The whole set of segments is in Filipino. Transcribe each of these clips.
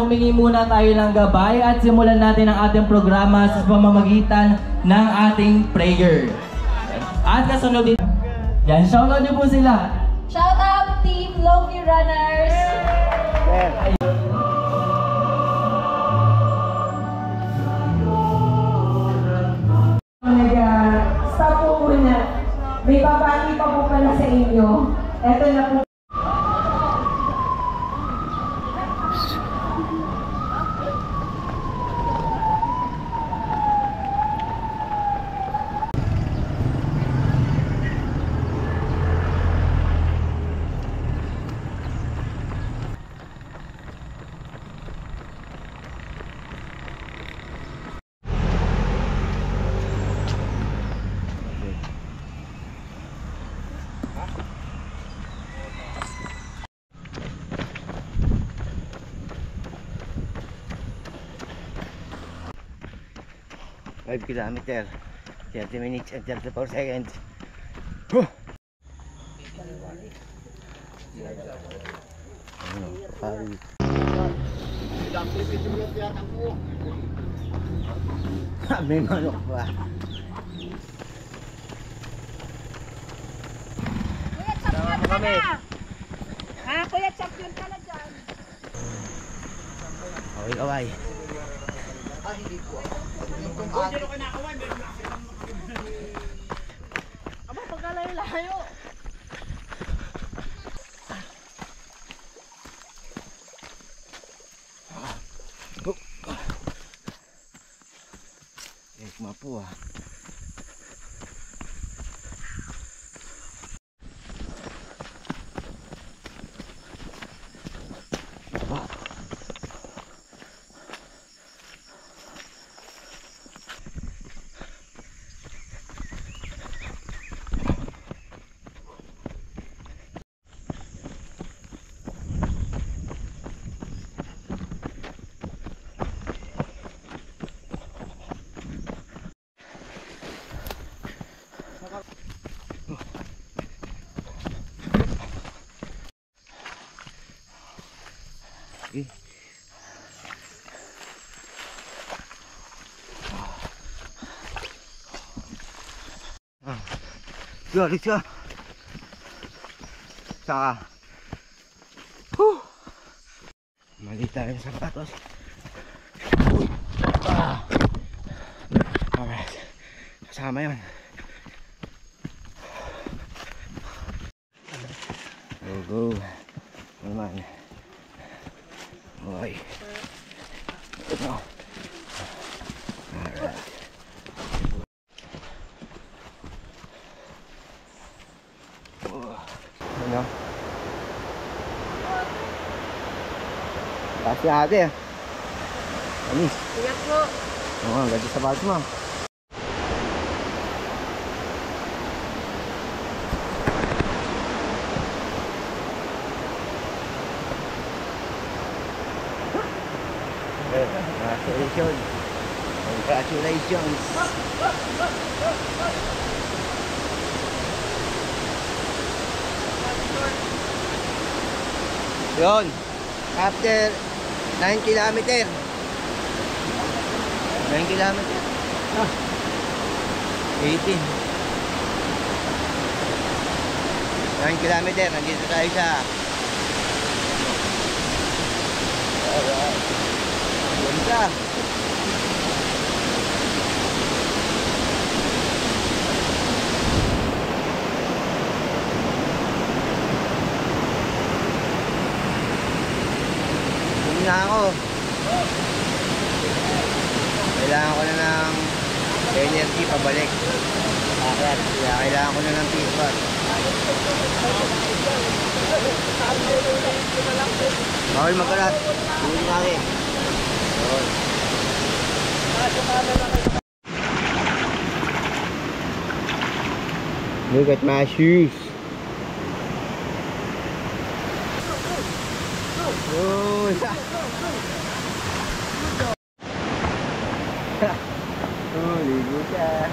humingi muna tayo ng gabay at simulan natin ang ating programa sa pamamagitan ng ating prayer. At kasunod din, yan, shoutout niyo po sila. Shout out Team Loki Runners! Stop po muna. May babati pa po pala sa inyo. Eto na po. Five kilometer, 30 minutes and 34 seconds. May manok pa. Kuya, champion ka na! Ha? Kuya, champion ka na dyan! Okay, kaway. Aba, pagkalayo-layo! Kumapo ah. Let's go. Saka. Mali tayo ng sapatos. Alright. Kasama yun. Go. Naman. Okay. Ito. Alright. Ano? Kasi ate. Anis. Ingat po! Oo, ganda sa batas mo. Congratulations. Congratulations. Yun. After 9 kilometer. 9 kilometer. 18. 9 kilometer. Nandito tayo sa ganda. Na ako. Kailangan ko na ng energy pabalik. Kaya kailangan ko na ng feedback. Bawal magkalat. Huli namin. Look at my shoes. Oh, ligo siya.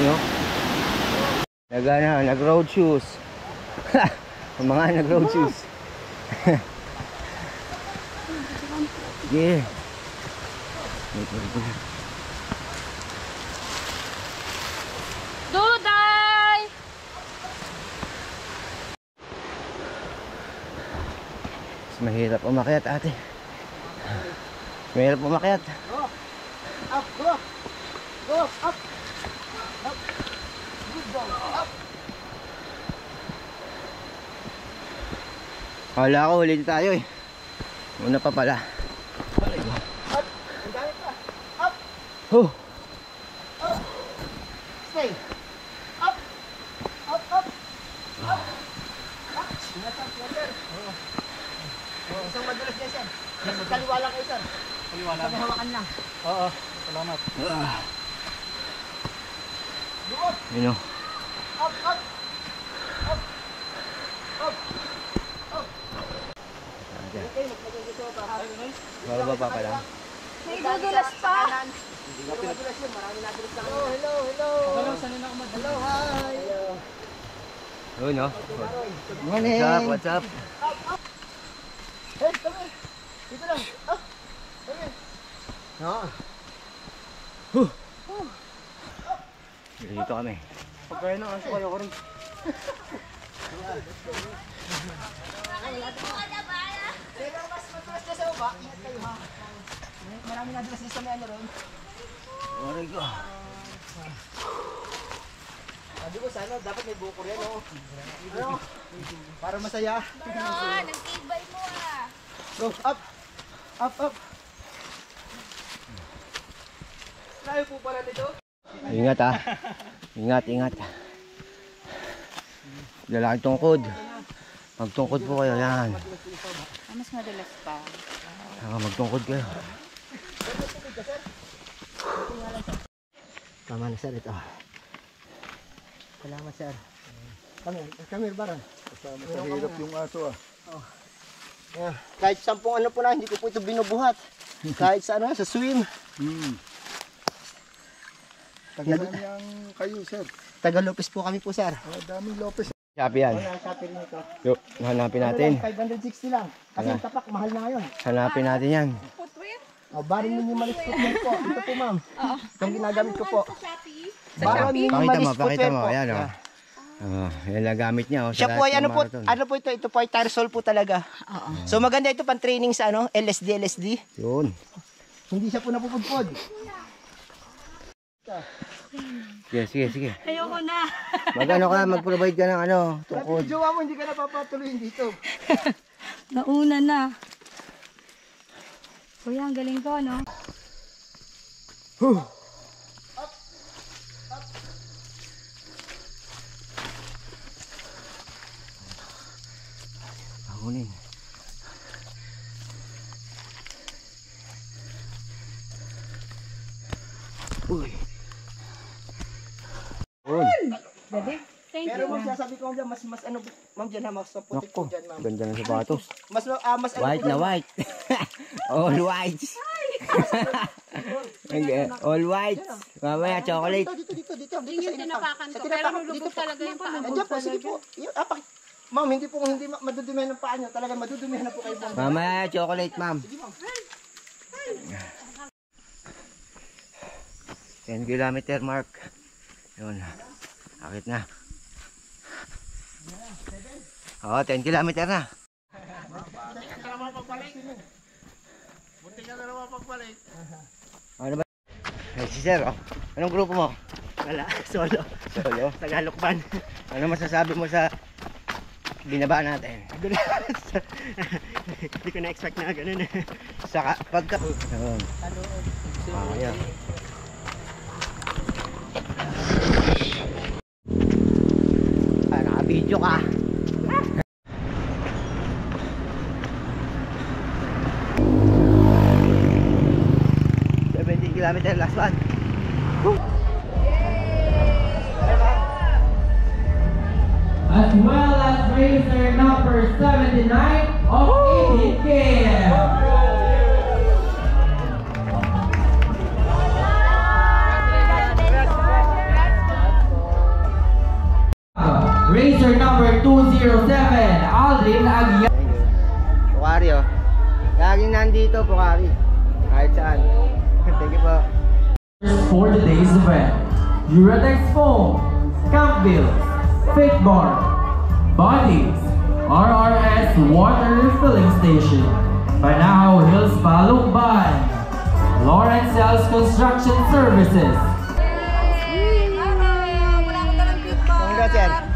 Ano? Nag-road shoes. Ang mga nag-road shoes. Sige. Duday! Mas mahirap umakyat, ate. Mahirap umakyat. Go! Up! Go! Go! Up! Up! Good ball! Up! Kala ko ulit tayo eh. Una pa pala. Up! Ang dami pa! Up! Oh. Up! Stay! Up! Up! Up! Up! Up! Sir. Isang madulas niya, sir. Kaliwa lang kayo, sir. Kaliwa lang. Sabi hawakan lang. Oo, salamat. Yun o. Up! Up! Up! Up! Up! Bababa pa lang. May dudulas pa. Madulas yun. Marami nadulas lang. Hello! Hello! Hello! Hello, sanay na ako Hello! Hi! Yun o. Morning! What's up? What's up? Hey, come here. Dito lang. Up. Come here. Dito kami. Pagkaya na, aso kayo ko rin. Pero mas matulas na sa baba. Ingat kayo ha. Marami nadulas din sa may ano ron. Oray ko. Sabi ko sana, dapat may buko rin o. Ano? Para masaya. Maron, ang tibay mo ah. Go, up! Up, up! Layo po pala nito. Ingat ha. Ingat, ingat. Lalaki tungkod. Magtungkod po kayo. Yan. Mas madalas pa. Magtungkod kayo. Tama na sir ito. Salamat sir. Kami bara. Kasama sa hirap yung aso ah. Yeah. Kahit 10 ano po na, hindi ko po ito binubuhat. Kahit sa ano, sa swim. Tagalan yang kayo sir. Taga Lopez po kami po sir. Daming Lopez. Shopee yan. Kaya sabi rin ito. Yo, hanapin Ano natin. lang, 560 lang. Kasi yung tapak, mahal na ngayon. Hanapin natin yan. Baron minimalist footwear po. Ito po ma'am. Itong ginagamit ko po. Baron Pakita mo, minimalist pakita footwear mo. po. Ayan o. Yan lang gamit niya. Siya po ay ano po ito? Ito po ay Tarsol po talaga. So maganda ito pang training sa ano, LSD. Yun. Hindi siya po napupudpod. Sige. Ayoko na. Magano ka, mag-provide ka ng ano, Sabi tungkod. ni jowa mo, hindi ka napapatuloy dito. Nauna na. Kuya, ang galing ko, no? Pahunin. Uy. Thank Pero you. ma'am, sasabi ko dyan, mas ano, ma'am dyan ha, mas putik po Nako, dyan ma'am. ganda ng sapatos. Mas ano White po na dyan, white. All white. All white. Mamaya chocolate. Dito sa Yung init. tinapakan Sa ko, tinapakan, pero dito lulubog po. talaga yung paa mo. Andiyan po, sige po. Ma'am, hindi madudumihan ng paa nyo. Talagang madudumihan na po kayo. Mamaya chocolate, ma'am. 10 kilometer mark. Yun. Akit na. Oo, 10 kilometer na. Ano ba? Hey, si Sir, oh. Anong grupo mo? Wala, solo. Solo. Tagalokban. Ano masasabi mo sa binaba natin? Hindi ko na-expect na ganun. Sa pagka... Yun. Ayan. Naka-video ka. Kilometer last one. As well as racer number 79 of 18K. Pocari oh. Laging nandito Pocari. Kahit saan. Thank you po. For today's event, Duratex Foam, Campville, Fit Bar, Bodies, RRS Water Refilling Station, Panao Hills Balukban, Lawrence Sales Construction Services. Congrats yan.